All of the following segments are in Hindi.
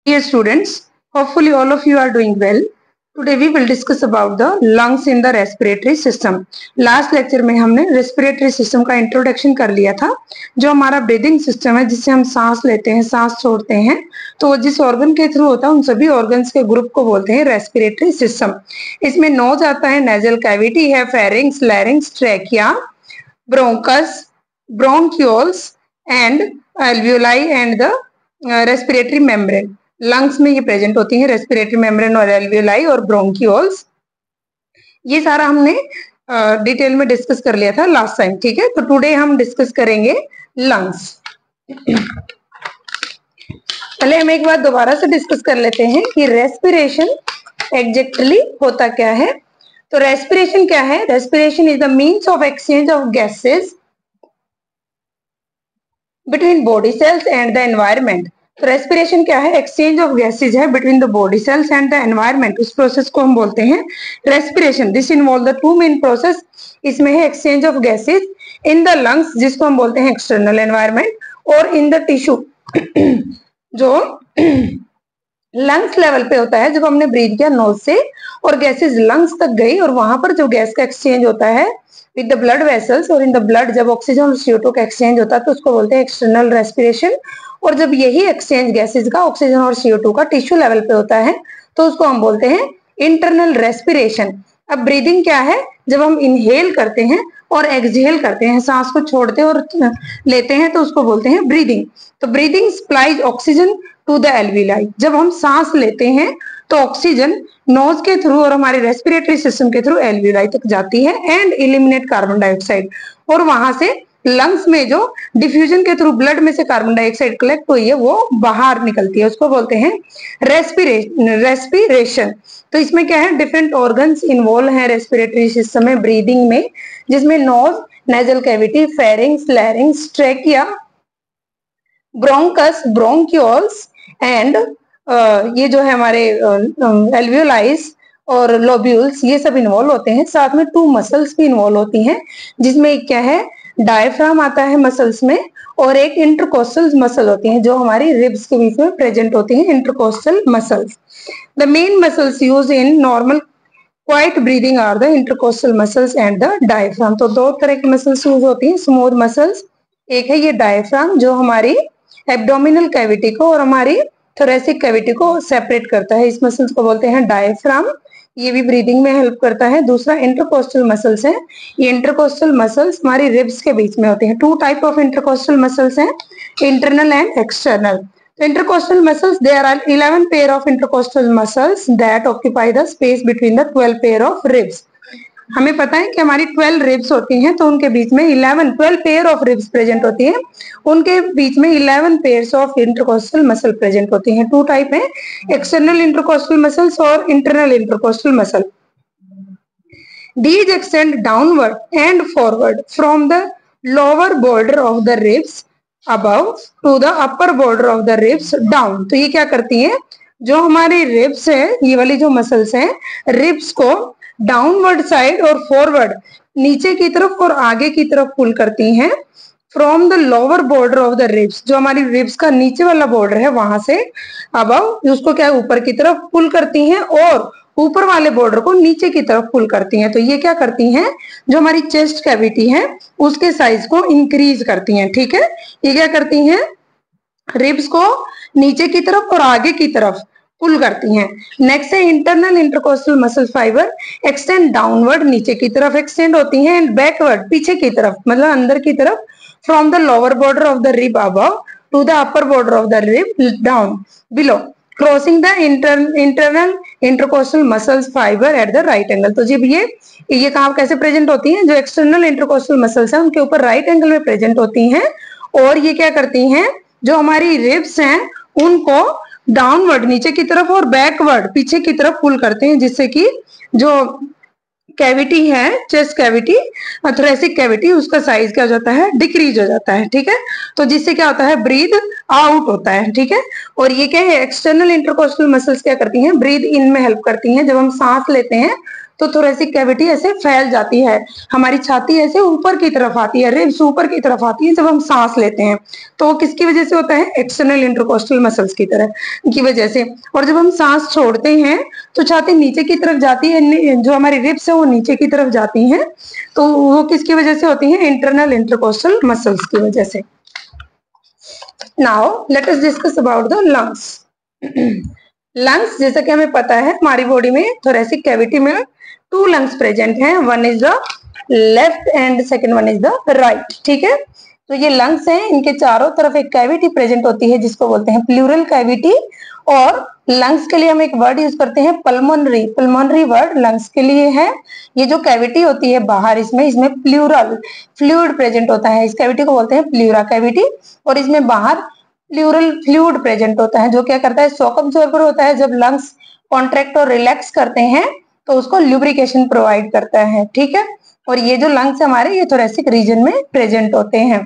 Dear students, hopefully all of you are doing well. Today we will discuss about the lungs in the respiratory system. Last lecture में हमने respiratory system का introduction कर लिया था, जो हमारा breathing system है जिससे हम सांस लेते हैं, सांस छोड़ते हैं, तो वो जिस organ के थ्रू होता है उन सभी organs के ग्रुप को बोलते हैं respiratory system. इसमें nose आता है, nasal cavity है, pharynx, larynx, trachea, bronchus, bronchioles and alveoli and the respiratory membrane. Lungs में ये प्रेजेंट होती है, रेस्पिरेटरी मेम्ब्रेन और एल्वियोलाई और ब्रोंकियोल्स. ये सारा हमने डिटेल में डिस्कस कर लिया था लास्ट टाइम, ठीक है. तो टुडे हम डिस्कस करेंगे लंग्स. पहले हम एक बार दोबारा से डिस्कस कर लेते हैं कि रेस्पिरेशन एग्जैक्टली होता क्या है. तो रेस्पिरेशन क्या है? Respiration is the means of exchange of gases between body cells and the environment. तो रेस्पिरेशन क्या है? एक्सचेंज ऑफ गैसेज है between the body cells and the environment. उस प्रोसेस को हम बोलते हैं respiration. This involve the two main process. इसमें है exchange of gases in the lungs, जिसको हम बोलते हैं एक्सटर्नल एनवायरमेंट, और इन द टिश्यू जो लंग्स लेवल पे होता है. जब हमने ब्रीथ किया नोज से और गैसेज लंग्स तक गई और वहां पर जो गैस का एक्सचेंज होता है विद द ब्लड वेसल्स, और इन द ब्लड जब ऑक्सीजन और CO2 का एक्सचेंज होता है तो उसको बोलते हैं एक्सटर्नल रेस्पिरेशन. और जब यही एक्सचेंज गैसेज का ऑक्सीजन और CO2 का टिश्यू लेवल पे होता है तो उसको हम बोलते हैं इंटरनल रेस्पिरेशन. अब ब्रीदिंग क्या है? जब हम इनहेल करते हैं और एक्सहेल करते हैं, सांस को छोड़ते और लेते हैं, तो उसको बोलते हैं ब्रीदिंग. तो breathing supplies oxygen to the alveoli. जब हम सांस लेते हैं तो ऑक्सीजन नोज के थ्रू और हमारे रेस्पिरेटरी सिस्टम के थ्रू एल्वियोलाई तक जाती है एंड एलिमिनेट कार्बन डाइऑक्साइड. और वहां से लंग्स में जो डिफ्यूजन के थ्रू ब्लड में से कार्बन डाइऑक्साइड कलेक्ट हुई है वो बाहर निकलती है, उसको बोलते हैं रेस्पिरेशन. तो इसमें क्या है? डिफरेंट ऑर्गन्स इन्वॉल्व हैं रेस्पिरेटरी सिस्टम में, ब्रीदिंग में, जिसमें nose, nasal cavity, pharynx, larynx, trachea, bronchus, bronchioles and ये जो है हमारे एल्वियोलाइज और लोब्यूल्स, ये सब इन्वॉल्व होते हैं. साथ में 2 मसल्स भी इन्वॉल्व होती हैं, जिसमें क्या है? डायफ्राम आता है मसल्स में, और एक इंटरकोस्टल मसल होती है जो हमारी रिब्स के बीच में प्रेजेंट होती है, intercostal muscles. The main muscles use in normal quiet breathing are the intercostal muscles and the diaphragm. तो 2 तरह की मसल्स यूज होती हैं. स्मूथ मसल्स, एक है ये डायफ्राम जो हमारी एब्डोमिनल कैविटी को और हमारी थोरेसिक कैविटी को सेपरेट करता है. इस मसल्स को बोलते हैं डायफ्राम. ये भी ब्रीदिंग में हेल्प करता है. दूसरा इंटरकोस्टल मसल्स है. ये इंटरकोस्टल मसल्स हमारी रिब्स के बीच में होते हैं. 2 टाइप ऑफ इंटरकोस्टल मसल्स हैं, इंटरनल एंड एक्सटर्नल. तो intercostal muscles, there are 11 pair of intercostal muscles that occupy the space between the 12 pair of ribs. हमें पता है कि हमारी 12 रिब्स होती हैं, तो उनके बीच में 12 पेयर ऑफ रिब्स प्रेजेंट होती हैं. उनके बीच में 11 pairs of intercostal muscle present होती हैं. 2 टाइप हैं, एक्सटर्नल इंटरकोस्टल मसल्स और internal intercostal muscle. These extend downward and forward from the lower border of the ribs above to the upper border of the ribs down. तो ये क्या करती हैं? जो हमारी रिब्स है, ये वाली जो मसल्स हैं, रिब्स को डाउनवर्ड साइड और फॉरवर्ड, नीचे की तरफ और आगे की तरफ पुल करती हैं. From the lower border of the ribs, जो हमारी रिब्स का नीचे वाला बॉर्डर है वहां से अबव उसको क्या ऊपर की तरफ पुल करती हैं, और ऊपर वाले बॉर्डर को नीचे की तरफ पुल करती हैं. तो ये क्या करती हैं? जो हमारी चेस्ट कैविटी है उसके साइज को इंक्रीज करती हैं. ठीक है, ये क्या करती हैं? रिब्स को नीचे की तरफ और आगे की तरफ पुल करती हैं. नेक्स्ट है internal intercostal muscle fibre, extend downward, नीचे की तरफ एक्सटेंड होती हैं, एंड बैकवर्ड, पीछे की तरफ, मतलब अंदर की तरफ, from the lower border of the rib above to the upper border of the rib down below, crossing the internal intercostal muscles fiber at the right angle. तो जब ये कहाँ कैसे प्रेजेंट होती हैं? जो एक्सटर्नल इंटरकोस्टल मसल्स हैं उनके ऊपर राइट एंगल में प्रेजेंट होती हैं, और ये क्या करती हैं? जो हमारी रिब्स हैं उनको डाउनवर्ड, नीचे की तरफ, और बैकवर्ड, पीछे की तरफ पुल करते हैं, जिससे कि जो कैविटी है, चेस्ट कैविटी, थोरेसिक कैविटी, उसका साइज क्या हो जाता है? डिक्रीज हो जाता है. ठीक है, तो जिससे क्या होता है? ब्रीथ आउट होता है, ठीक है। और ये क्या है, एक्सटर्नल इंटरकोस्टल मसल्स क्या करती हैं, ब्रीद इन में हेल्प करती हैं। जब हम सांस लेते हैं तो थोरेसिक कैविटी ऐसे फैल जाती है, हमारी छाती ऐसे ऊपर की तरफ आती है, रिब्स ऊपर की तरफ आती है जब हम सांस लेते हैं। तो वो किसकी वजह से होता है, एक्सटर्नल इंटरकोस्टल मसल्स की तरह की वजह से। और जब हम सांस छोड़ते हैं तो छाती नीचे की तरफ जाती है, जो हमारी रिब्स है वो नीचे की तरफ जाती हैं। तो वो किसकी वजह से होती है, इंटरनल इंटरकोस्टल मसल्स की वजह से। Now let us discuss about the lungs. Lungs जैसा कि हमें पता है हमारी बॉडी में थोरेसिक कैविटी में 2 लंग्स प्रेजेंट हैं, one is the left and second one is the right, ठीक है। तो ये लंग्स हैं, इनके चारों तरफ एक कैविटी प्रेजेंट होती है जिसको बोलते हैं प्लूरल कैविटी। और लंग्स के लिए हम एक वर्ड यूज करते हैं पल्मोनरी, पल्मोनरी वर्ड लंग्स के लिए है। ये जो कैविटी होती है बाहर, इसमें प्लूरल फ्लूइड प्रेजेंट होता है, इस कैविटी को बोलते हैं प्लूरा कैविटी। और इसमें बाहर प्लूरल फ्लूइड प्रेजेंट होता है जो क्या करता है, शॉक अब्जॉर्बर होता है। जब लंग्स कॉन्ट्रैक्ट और रिलैक्स करते हैं तो उसको ल्यूब्रिकेशन प्रोवाइड करता है, ठीक है। और ये जो लंग्स हमारे ये थोरेसिक रीजन में प्रेजेंट होते हैं।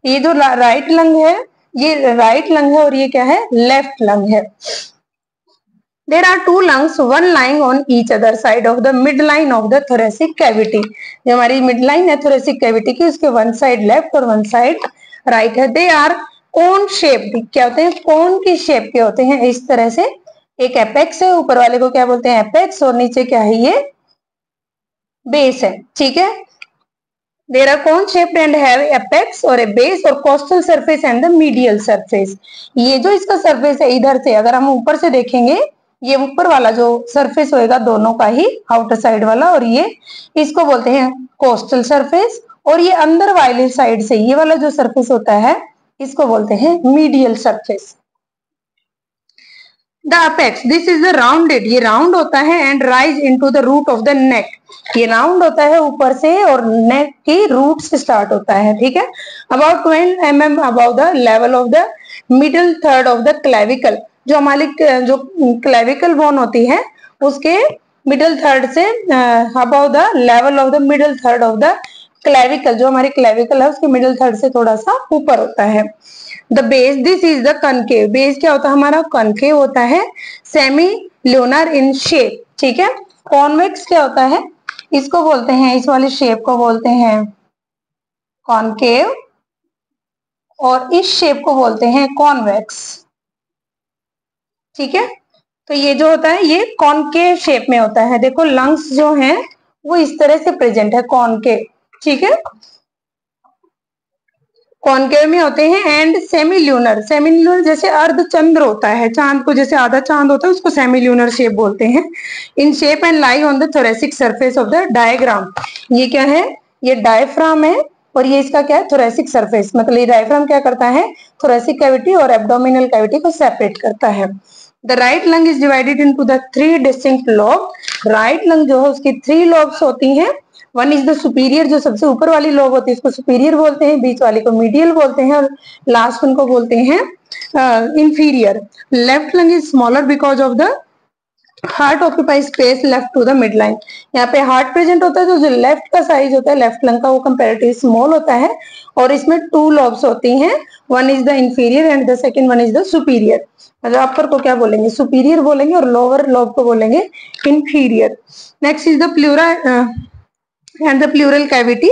ये जो राइट लंग है ये राइट लंग है और ये क्या है, लेफ्ट लंग है। There are 2 lungs, one lying on each other side of the midline of the thoracic cavity. जो हमारी midline है thoracic cavity की, उसके one side left और one side right है। They are cone shaped. क्या होते हैं, कोन की शेप के होते हैं इस तरह से। एक एपेक्स है, ऊपर वाले को क्या बोलते हैं, एपेक्स, और नीचे क्या है, ये बेस है, ठीक है। There are cone shaped and have apex और a base और costal surface and the medial surface. ये जो इसका सरफेस है इधर से अगर हम ऊपर से देखेंगे, ये ऊपर वाला जो सरफेस होएगा दोनों का ही, आउटर साइड वाला, और ये इसको बोलते हैं कोस्टल सरफेस। और ये अंदर वाली साइड से ये वाला जो सरफेस होता है इसको बोलते हैं medial surface. The apex, this is the rounded, ये राउंड होता है, and rise into the root of the neck. ये राउंड होता है ऊपर से और नेक की रूट से स्टार्ट होता है, ठीक है। About 12 mm about the level of the middle third of the clavicle. जो हमारी जो क्लेविकल बोन होती है उसके मिडिल थर्ड से about the level of the middle third of the clavicle, जो हमारी क्लेविकल है उसके मिडिल थर्ड से थोड़ा सा ऊपर होता है। The base, this is the concave. Base क्या होता है हमारा, कनकेव होता है, सेमी ल्यूनर इन शेप, ठीक है। कॉन्वेक्स क्या होता है, इसको बोलते हैं, इस वाली शेप को बोलते हैं कॉनकेव, और इस शेप को बोलते हैं कॉन्वेक्स, ठीक है। तो ये जो होता है ये कॉनकेव शेप में होता है। देखो लंग्स जो हैं वो इस तरह से प्रेजेंट है, कॉनकेव, ठीक है, कॉनकेव में होते हैं। And semi lunar, semi lunar जैसे अर्ध चंद्र होता है, चांद को जैसे आधा चांद होता है उसको सेमी ल्यूनर शेप बोलते हैं। In shape and lie on the thoracic surface of the diagram. ये क्या है, ये डायफ्राम है और ये इसका क्या है, थोरेसिक सरफेस। मतलब ये डायफ्राम क्या करता है, थोरेसिक कैविटी और एब्डोमिनल कैविटी को सेपरेट करता है। The right lung is divided into the 3 distinct lobe. Right lung जो है उसकी 3 लोब्स होती हैं। वन इज द सुपीरियर, जो सबसे ऊपर वाली लोब होती है इसको सुपीरियर बोलते हैं, बीच वाली को मीडियल बोलते हैं, और लास्ट वन को बोलते हैं inferior. Left lung is smaller because of the heart occupy space left to the mid line. यहाँ पे हार्ट प्रेजेंट होता है, तो जो लेफ्ट का साइज होता है लेफ्ट लंग का वो कंपेरेटिवली स्मॉल होता है, और इसमें 2 लॉब्स होती हैं, one is the inferior and the second one is the superior. मतलब अपर को क्या बोलेंगे, सुपीरियर बोलेंगे, और लोअर लोब को बोलेंगे inferior. Next is the pleura and the pleural cavity.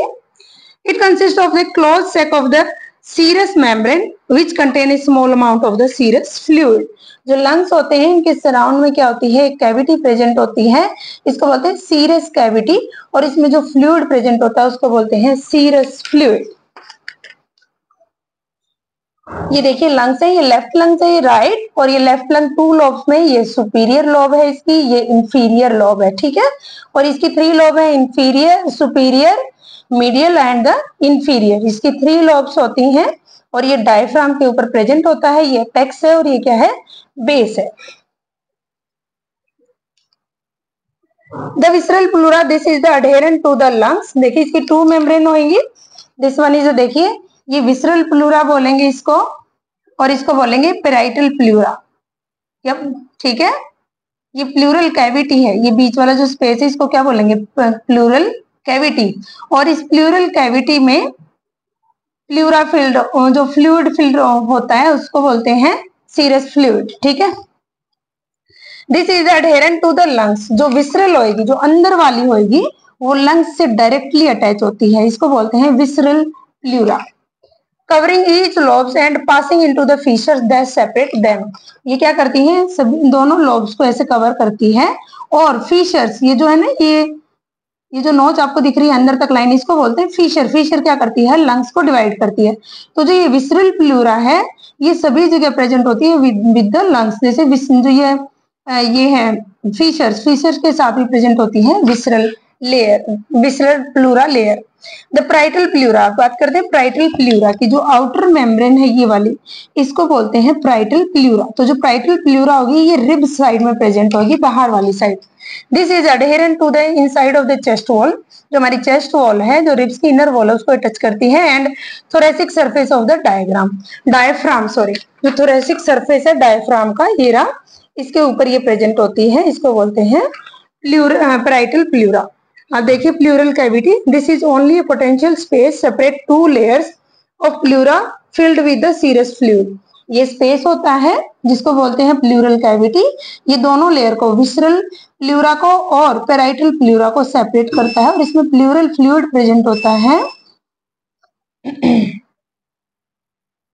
It consists of the closed sac of the serous membrane which contain a small amount of the serous fluid. जो लंग्स होते हैं इनके सराउंड में क्या होती है, एक कैविटी प्रेजेंट होती है, इसको बोलते हैं सीरस कैविटी, और इसमें जो फ्लूइड प्रेजेंट होता है उसको बोलते हैं सीरस फ्लूइड। ये देखिए लंग्स है, ये लेफ्ट लंग्स है, ये राइट, और ये लेफ्ट लंग 2 लॉब्स में, ये सुपीरियर लॉब है इसकी, ये इंफीरियर लॉब है, ठीक है। और इसकी 3 लॉब है, inferior, superior, medial and the inferior. इसकी 3 लॉब्स होती हैं और ये डायफ्राम के ऊपर प्रेजेंट होता है। ये एपेक्स है और ये क्या है, बेस है। The visceral pleura, this is the adherent to the lungs. देखिए इसकी 2 मेम्ब्रेन होंगी, दिस वन इज, देखिए ये विसरल प्लूरा बोलेंगे इसको, और इसको बोलेंगे पेराइटल प्लूरा, ठीक है। ये प्लूरल कैविटी है, ये बीच वाला जो स्पेस है इसको क्या बोलेंगे, प्लूरल कैविटी। और इस प्लूरल कैविटी में प्लूरा फिल्ड, जो फ्लूइड फिल्ड होता है उसको बोलते हैं सीरस फ्लूइड, ठीक है। This is adherent to the lungs, जो विसरल होएगी, जो अंदर वाली होएगी, वो लंग्स से डायरेक्टली अटैच होती है, इसको बोलते हैं visceral pleura. Covering each lobes and passing into the features that separate them, ये क्या करती है, सभी दोनों लोब्स को ऐसे कवर करती है, और फीचर्स, ये जो है ना, ये जो नोच आपको दिख रही है अंदर तक लाइन, इसको बोलते हैं फीचर। फीचर क्या करती है, लंग्स को डिवाइड करती है। तो जो ये विसरल प्लूरा है, ये सभी जगह प्रेजेंट होती है विद द लंग्स, जैसे जो ये है फीचर्स, फीचर्स के साथ भी प्रेजेंट होती है visceral layer, visceral pleura layer. The parietal pleura, बात करते हैं प्राइटल प्लूरा की, जो आउटर मेम्ब्रेन है ये वाली, इसको बोलते हैं प्राइटल प्लूरा। तो जो प्राइटल प्लूरा होगी, ये रिब साइड में प्रेजेंट होगी, बाहर वाली side. This is adherent to the inside of the chest wall, जो हमारी चेस्ट वॉल है, जो रिब्स की इनर वॉल है, उसको टच करती है। And thoracic surface of the diaphragm, sorry, जो थोरेसिक सरफेस है डायफ्राम का, ये रहा, इसके ऊपर ये प्रेजेंट होती है, इसको बोलते हैं पैराइटल प्लूरा। अब देखिए pleural cavity, this is only a potential space separate two layers of pleura filled with the serous fluid. ये स्पेस होता है जिसको बोलते हैं प्लूरल कैविटी, ये दोनों लेयर को, विसरल प्लूरा को और पैराइटल प्लूरा को सेपरेट करता है, और इसमें प्लूरल फ्लूइड प्रेजेंट होता है,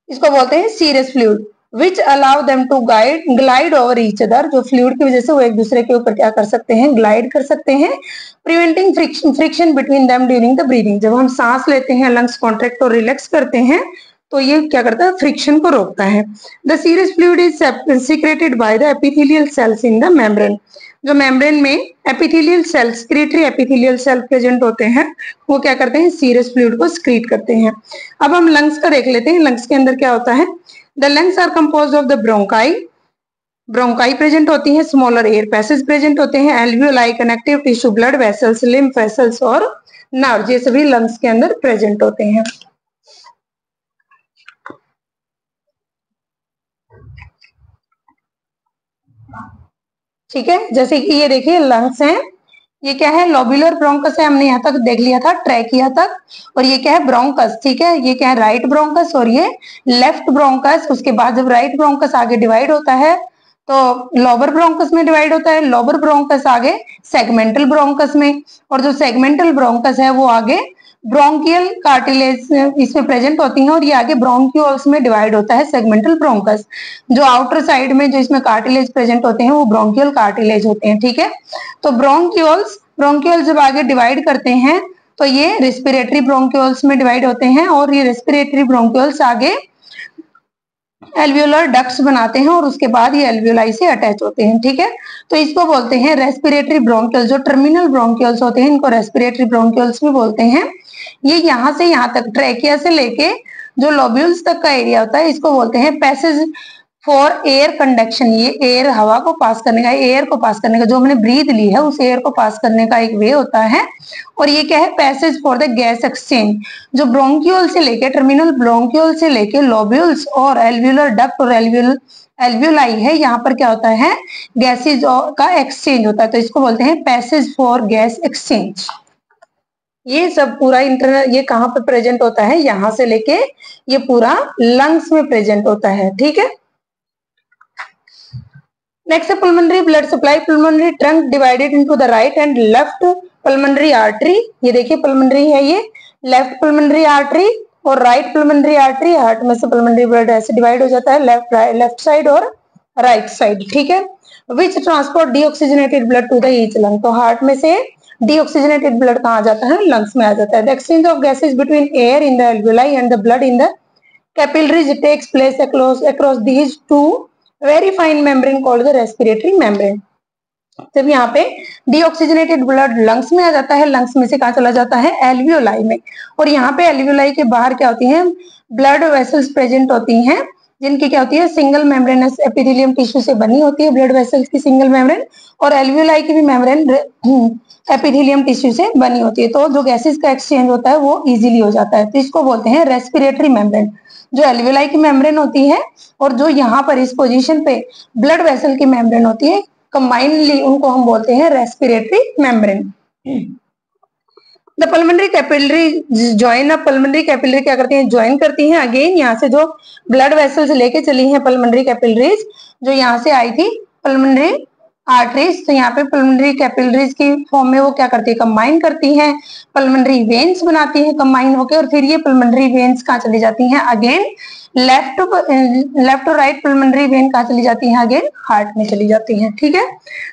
इसको बोलते हैं serous fluid, which allow them to glide over each other, जो फ्लूइड की वजह से वो एक दूसरे के ऊपर क्या कर सकते हैं, ग्लाइड कर सकते हैं, preventing friction between them during the breathing. जब हम सांस लेते हैं, लंग्स कॉन्ट्रैक्ट और रिलैक्स करते हैं, तो ये क्या करता है, फ्रिक्शन को रोकता है। The serous fluid is secreted by the epithelial cells in the membrane, जो मेम्ब्रेन में epithelial cell, secretory epithelial cell present होते हैं, वो क्या करते हैं, सीरस फ्लूइड को सीक्रेट करते हैं। अब हम लंग्स का देख लेते हैं, लंग्स के अंदर क्या होता है। The lungs are composed of the bronchi, bronchi present होती है, स्मॉलर एयर पैसेज प्रेजेंट होते हैं, alveoli, connective tissue, blood vessels, lymph vessels और नर्व, ये सभी लंग्स के अंदर प्रेजेंट होते हैं। ठीक है, जैसे कि ये देखिए लंग्स हैं, ये क्या है, लोबुलर ब्रोंकस है, हमने यहाँ तक देख लिया था, ट्रैकिया तक, और ये क्या है, ब्रोंकस, ठीक है, ये क्या है, राइट ब्रोंकस और ये लेफ्ट ब्रोंकस। उसके बाद जब राइट ब्रोंकस आगे डिवाइड होता है तो लोअर ब्रोंकस में डिवाइड होता है, लोअर ब्रोंकस आगे सेगमेंटल ब्रोंकस में, और जो सेगमेंटल ब्रोंकस है वो आगे ब्रोंकियल कार्टिलेज इसमें प्रेजेंट होती है, और ये आगे ब्रोंक्यूल्स में डिवाइड होता है सेगमेंटल ब्रोंकस। जो आउटर साइड में जो इसमें कार्टिलेज प्रेजेंट होते हैं वो ब्रोंकियल कार्टिलेज होते हैं, ठीक है। तो ब्रोंक्यूल्स जब आगे डिवाइड करते हैं तो ये रेस्पिरेटरी ब्रोंक्यूल्स में डिवाइड होते हैं, और ये रेस्पिरेटरी ब्रोंक्यूल्स आगे एल्वियोलर डक्ट्स बनाते हैं, और उसके बाद ये एल्वियोलाई से अटैच होते हैं, ठीक है। तो इसको बोलते हैं रेस्पिरेटरी ब्रोंक्यूल्स। जो टर्मिनल ब्रोंक्यूल्स होते हैं इनको रेस्पिरेटरी ब्रोंक्यूल्स भी बोलते हैं। ये यहाँ से यहाँ तक, ट्रैकिया से लेके जो लोब्यूल्स तक का एरिया होता है, इसको बोलते हैं पैसेज फॉर एयर कंडक्शन। ये एयर, हवा को पास करने का, एयर को पास करने का, जो हमने ब्रीथ ली है उस एयर को पास करने का एक वे होता है। और ये क्या है, passage for the gas exchange. जो ब्रोंक्यूल से लेके, टर्मिनल ब्रोंक्यूल से लेके लोब्यूल्स और एल्वियोलर डक्ट और एल्वियोलाई है, यहाँ पर क्या होता है, गैसेज का एक्सचेंज होता है, तो इसको बोलते हैं पैसेज फॉर गैस एक्सचेंज। ये सब पूरा इंटरनल, ये कहाँ पे प्रेजेंट होता है, यहाँ से लेके ये पूरा लंग्स में प्रेजेंट होता है, ठीक है। नेक्स्ट है pulmonary blood supply. Pulmonary trunk divided into the right and left pulmonary artery. ये देखिए पल्मोनरी है, ये लेफ्ट पल्मोनरी आर्टरी और राइट पल्मोनरी आर्टरी। हार्ट में से पल्मोनरी ब्लड ऐसे डिवाइड हो जाता है, लेफ्ट साइड और राइट साइड, ठीक है। Which transport deoxygenated blood to the each lung. तो हार्ट में से डीऑक्सीजनेटेड ब्लड कहाँ जाता है, लंग्स में आ जाता है। The exchange of gases between air in the alveoli and the blood in the capillaries takes place across these two very fine membrane called the respiratory membrane. जब यहाँ पे डीऑक्सीजनेटेड ब्लड लंग्स में आ जाता है, लंग्स में से कहाँ चला जाता है, एल्वियोलाई में। और यहाँ पे एल्वियोलाई के बाहर क्या होती है, ब्लड वेसल्स प्रेजेंट होती हैं, जिनकी क्या होती है, सिंगल मेम्ब्रेनस एपिथेलियम टिश्यू से बनी होती है ब्लड वेसल्स की सिंगल मेम्ब्रेन, और एल्वियोलाई की भी मेम्ब्रेन एपिथेलियम टिश्यू से बनी होती है। तो जो गैसेस का एक्सचेंज होता है वो इजीली हो जाता है, तो इसको बोलते हैं रेस्पिरेटरी मेम्ब्रेन। जो एल्वियोलाई की मेम्ब्रेन होती है और जो यहाँ पर इस पोजीशन पे ब्लड वेसल की मेम्ब्रेन होती है, कंबाइनली उनको हम बोलते हैं respiratory membrane. The pulmonary capillary join up, pulmonary capillary क्या करती हैं, ज्वाइन करती हैं अगेन, यहाँ से जो ब्लड वेसल्स लेके चली हैं पल्मोनरी कैपिलरीज, जो यहाँ से आई थी पल्मोनरी आर्टरीज, तो यहाँ पे पल्मोनरी कैपिलरीज की फॉर्म में वो क्या करती है, कंबाइन करती हैं, पल्मोनरी वेन्स बनाती हैं कंबाइन होकर, और फिर ये पल्मोनरी वेन्स कहाँ चली जाती हैं, अगेन लेफ्ट और राइट पल्मोनरी वेन कहाँ चली जाती है, अगेन हार्ट में चली जाती हैं, ठीक है।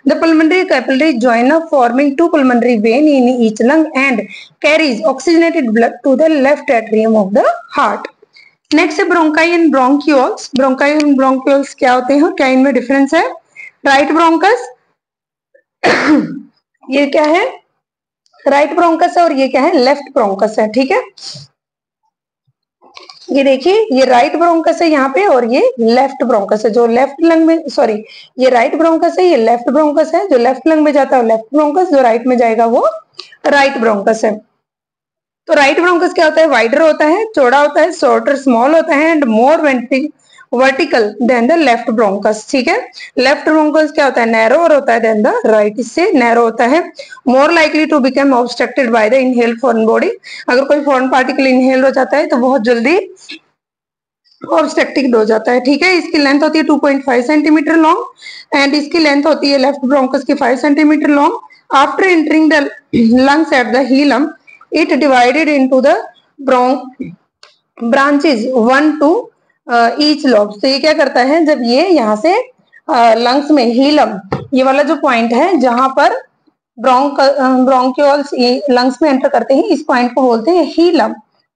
The pulmonary capillary join up forming two pulmonary vein in each lung and carries oxygenated blood to the left atrium of the heart. Next है bronchi and bronchioles. Bronchi and bronchioles क्या होते हैं, क्या इनमें डिफरेंस है। राइट ब्रोंकस ये क्या है, राइट ब्रोंकस है, और ये क्या है, लेफ्ट ब्रोंकस है, ठीक है। ये देखिए ये राइट ब्रोंकस है यहाँ पे, और ये लेफ्ट ब्रोंकस है, जो लेफ्ट लंग में, सॉरी ये राइट ब्रोंकस है, ये लेफ्ट ब्रोंकस है, जो लेफ्ट लंग में जाता है लेफ्ट ब्रोंकस, जो राइट में जाएगा वो राइट ब्रोंकस है। तो राइट ब्रोंकस क्या होता है, वाइडर होता है, चौड़ा होता है, शॉर्टर स्मॉल होता है, and more vertical than the left bronchus, ठीक है। लेफ्ट ब्रोंकस क्या होता है, नैरो और होता है देन द राइट इससे नैरो होता है। More likely to become obstructed by the inhaled foreign body, अगर कोई फॉरेन पार्टिकल इनहेल हो जाता है तो बहुत जल्दी ऑब्स्ट्रक्टेड हो जाता है, ठीक है। इसकी लेंथ होती है 2.5 सेंटीमीटर लॉन्ग, एंड इसकी लेंथ होती है लेफ्ट ब्रोंकस की 5 centimetre long. After entering the lungs at the hilum it divided into the branches 1 to each lobe. तो ये क्या करता है, जब ये यहाँ से लंग्स में हीलम, ये वाला जो पॉइंट है जहां पर ब्रोंक्यूल्स लंग्स में एंटर करते हैं, इस पॉइंट को बोलते हैं हीलम।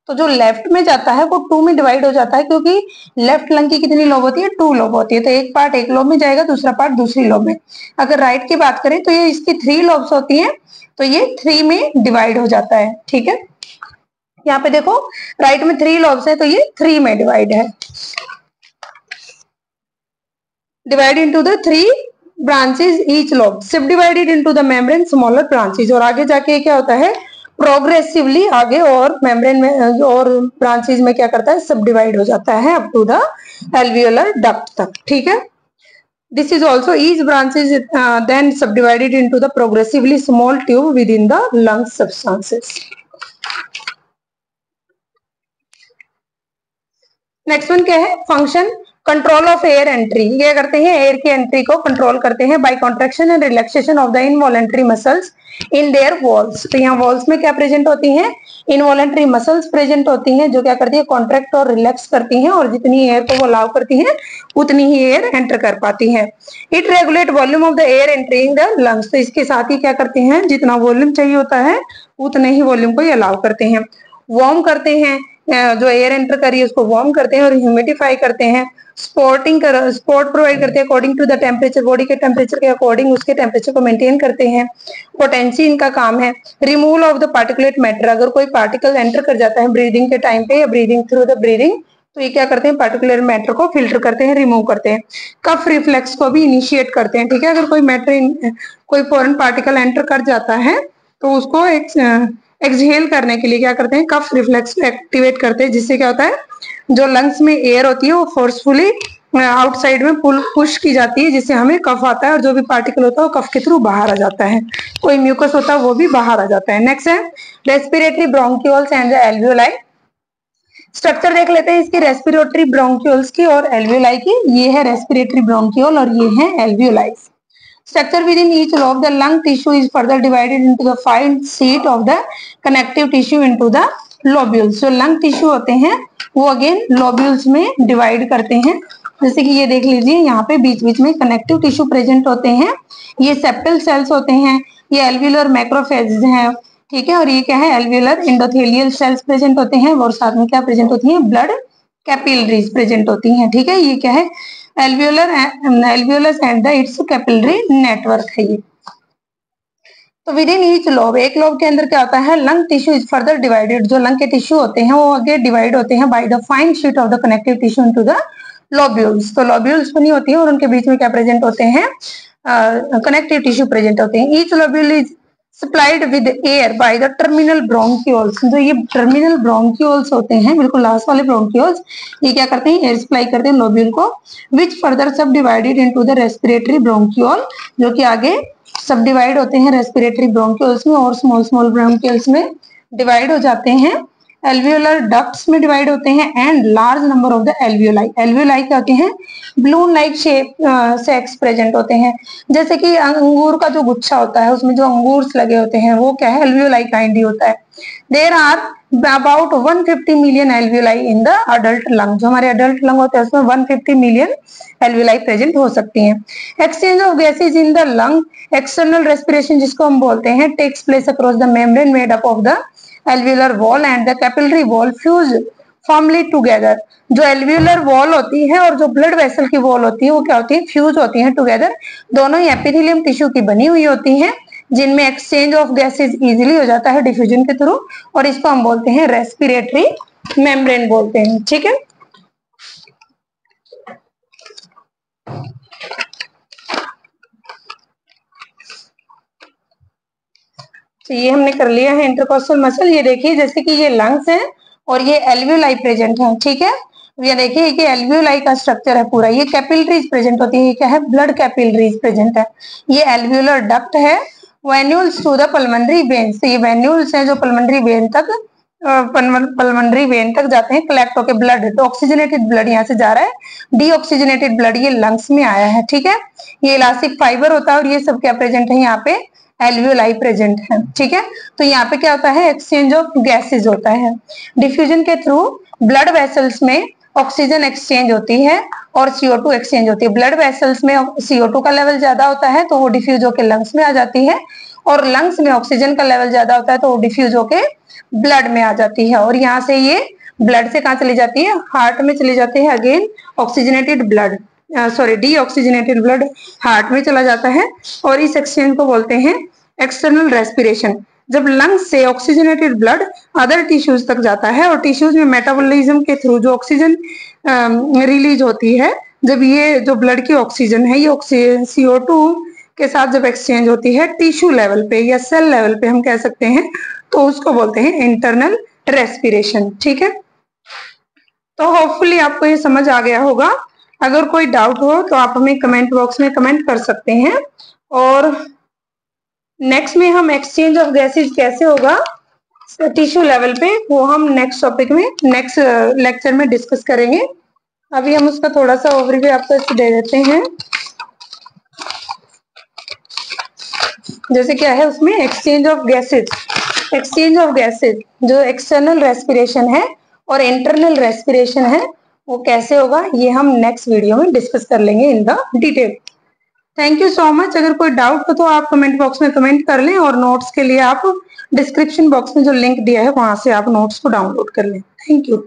तो जो लेफ्ट में जाता है वो 2 में डिवाइड हो जाता है, क्योंकि लेफ्ट लंग की कितनी लोब होती है, 2 लोब होती है, तो एक पार्ट एक लोब में जाएगा, दूसरा पार्ट दूसरी लोब में। अगर राइट की बात करें तो ये इसकी 3 लोब्स होती हैं, तो ये 3 में डिवाइड हो जाता है, ठीक है। यहाँ पे देखो राइट में 3 लोब्स है, तो ये 3 में डिवाइड है, divide into the 3 branches each lobe, subdivided into the membrane smaller branches. और आगे जाके क्या होता है, प्रोग्रेसिवली आगे और मेम्ब्रेन में और ब्रांचेस में क्या करता है, सब डिवाइड हो जाता है up to the alveolar duct तक, ठीक है। This is also each branch is then subdivided into the progressively small tube within the lung substances. Next one क्या है, function control of air entry. ये करते हैं एयर की एंट्री को कंट्रोल करते हैं by contraction and relaxation of the involuntary muscles in their walls. तो यहाँ वॉल्स में क्या प्रेजेंट होती हैं, इनवॉलेंट्री मसल्स प्रेजेंट होती हैं, जो क्या करती है, कॉन्ट्रैक्ट और रिलैक्स करती हैं, और जितनी एयर को वो अलाउ करती हैं उतनी ही एयर एंटर कर पाती हैं। It regulate volume of the air entering the lungs. तो इसके साथ ही क्या करते हैं, जितना वॉल्यूम चाहिए होता है उतने ही वॉल्यूम को अलाउ करते हैं। वार्म करते हैं, जो एयर एंटर करी है उसको वार्म करते हैं, और ह्यूमिडिफाई करते हैं। स्पोर्ट प्रोवाइड करते हैं according to the temperature, body के टेम्परेचर के अकॉर्डिंग उसके टेम्परेचर को मेंटेन करते हैं। पोटेंसी इनका काम है। Removal of the particulate matter, अगर कोई पार्टिकल एंटर कर जाता है ब्रीदिंग के टाइम पे या ब्रीदिंग थ्रू द ब्रीदिंग, तो ये क्या करते हैं, पार्टिकुलर मैटर को फिल्टर करते हैं, रिमूव करते हैं। कफ रिफ्लेक्स को भी इनिशिएट करते हैं, ठीक है। अगर कोई मैटर कोई फॉरेन पार्टिकल एंटर कर जाता है तो उसको एक्सहेल करने के लिए क्या करते हैं, कफ रिफ्लेक्स को एक्टिवेट करते हैं, जिससे क्या होता है, जो लंग्स में एयर होती है वो फोर्सफुली आउटसाइड में पुश की जाती है, जिससे हमें कफ आता है, और जो भी पार्टिकल होता है वो कफ के थ्रू बाहर आ जाता है, कोई म्यूकस होता है वो भी बाहर आ जाता है। नेक्स्ट है respiratory bronchioles and the alveoli. Structure देख लेते हैं इसकी रेस्पिरेटरी ब्रोंक्यूल्स की और एल्वियोलाई की। ये है रेस्पिरेटरी ब्रोंक्यूल और ये है alveoli. Structure within each lobe, the lung tissue is further divided into the fine sheet of the connective tissue into the lobules. जो lung tissue होते हैं वो again lobules में divide करते हैं। जैसे कि ये देख लीजिए, यहाँ पे बीच बीच में connective tissue present होते हैं। ये septal cells होते हैं, ये alveolar macrophages हैं, ठीक है। और ये क्या है, alveolar endothelial cells present होते हैं, और साथ में क्या present होती हैं, blood capillaries present होती हैं, ठीक है। ये क्या है, alveolus and the its capillary network है ये। तो विद इन ईच लोब, एक लोब के अंदर क्या होता है, lung tissue is further divided. जो लंग के टिश्यू होते हैं वो आगे डिवाइड होते हैं by the fine sheet of the connective tissue into the lobules. तो लोब्यूल्स बनी होती है और उनके बीच में क्या प्रेजेंट होते हैं, कनेक्टिव टिश्यू प्रेजेंट होते हैं। Each lobule is supplied with air by the terminal bronchioles. जो ये टर्मिनल ब्रोंक्यूल्स होते हैं, बिल्कुल लास्ट वाले ब्रोंक्यूल्स, ये क्या करते हैं, एयर सप्लाई करते हैं लोब्यूल को, विच फर्दर सब divided into the respiratory bronchiole, जो कि आगे सब डिवाइड होते हैं रेस्पिरेटरी ब्रोंक्यूल्स में और स्मॉल स्मॉल ब्रोंक्यूल्स में। डिवाइड हो जाते हैं, एल्वियोलर डक्ट्स में डिवाइड होते हैं, and large number of the alveoli. Alveoli क्या होते हैं? ब्लून लाइक शेप सेक्स प्रेजेंट होते हैं। जैसे कि अंगूर का जो गुच्छा होता है उसमें जो अंगूर लगे होते हैं वो क्या है? एल्वियोलाई काइंड ही होता है। There are about 150 million alveoli in the adult lung. जो हमारे अडल्ट लंग होते हैं उसमें 150 मिलियन एल्वियोलाई प्रेजेंट हो सकती हैं। Exchange of gases in the lung, external respiration जिसको हम बोलते हैं, takes place across the membrane made up of the alveolar wall and the capillary wall fuse firmly together। जो alveolar wall होती है और जो blood vessel की wall होती है वो क्या होती है? फ्यूज होती है together। दोनों ही एपिथेलियम टिश्यू की बनी हुई होती हैं जिनमें एक्सचेंज ऑफ गैसेज इजीली हो जाता है डिफ्यूजन के थ्रू, और इसको हम बोलते हैं रेस्पिरेटरी मेम्ब्रेन बोलते हैं। ठीक है, तो ये हमने कर लिया है इंटरकॉस्टल मसल। ये देखिए जैसे कि ये लंग्स है और ये एल्वियोलाई प्रेजेंट है। ठीक है, ये देखिए कि एल्वियोलाई का स्ट्रक्चर है पूरा। ये कैपिलरीज प्रेजेंट होती है, ये क्या है? ब्लड कैपिलरीज प्रेजेंट है। ये एल्वियोलर डक्ट है। Venules to the pulmonary veins, ये वेन्यूल्स हैं जो पल्मोनरी वेन तक जाते हैं कलेक्ट होकर। ब्लड, ऑक्सीजनेटेड ब्लड यहाँ से जा रहा है, डीऑक्सीजनेटेड ब्लड ये लंग्स में आया है। ठीक है, ये इलास्टिक फाइबर होता है और ये सब क्या प्रेजेंट है? यहाँ पे एल्वियोलाई प्रेजेंट है। ठीक है, तो यहाँ पे क्या होता है? एक्सचेंज ऑफ गैसेज होता है। डिफ्यूजन के थ्रू ब्लड वेसल्स में ऑक्सीजन एक्सचेंज होती है और CO2 एक्सचेंज होती है। ब्लड वेसल्स में CO2 का लेवल ज्यादा होता है तो वो डिफ्यूज होकर लंग्स में आ जाती है, और लंग्स में ऑक्सीजन का लेवल ज्यादा होता है तो वो डिफ्यूज होके ब्लड में आ जाती है, और यहाँ से ये ब्लड से कहाँ चली जाती है? हार्ट में चली जाती है। Again oxygenated blood, sorry deoxygenated blood heart में चला जाता है, और इस एक्सचेंज को बोलते हैं एक्सटर्नल रेस्पिरेशन। जब लंग्स से ऑक्सीजनेटेड ब्लड अदर टिश्यूज तक जाता है और टिश्यूज में मेटाबॉलिज्म के थ्रू जो ऑक्सीजन रिलीज होती है, जब ये जो ब्लड की ऑक्सीजन है ये ऑक्सीजन CO2 के साथ जब एक्सचेंज होती है टिश्यू लेवल पे या सेल लेवल पे हम कह सकते हैं, तो उसको बोलते हैं इंटरनल रेस्पिरेशन। ठीक है, तो होपफुली आपको ये समझ आ गया होगा। अगर कोई डाउट हो तो आप हमें कमेंट बॉक्स में कमेंट कर सकते हैं, और नेक्स्ट में हम एक्सचेंज ऑफ गैसेज कैसे होगा टिश्यू लेवल पे वो हम नेक्स्ट टॉपिक में नेक्स्ट लेक्चर में डिस्कस करेंगे। अभी हम उसका थोड़ा सा ओवरव्यू आपको दे देते हैं। जैसे क्या है उसमें exchange of gases, exchange of gases जो एक्सटर्नल रेस्पिरेशन है और इंटरनल रेस्पिरेशन है वो कैसे होगा ये हम नेक्स्ट वीडियो में डिस्कस कर लेंगे in the detail. Thank you so much. अगर कोई डाउट हो तो आप कमेंट बॉक्स में कमेंट कर लें, और नोट्स के लिए आप डिस्क्रिप्शन बॉक्स में जो लिंक दिया है वहां से आप नोट्स को डाउनलोड कर लें। Thank you.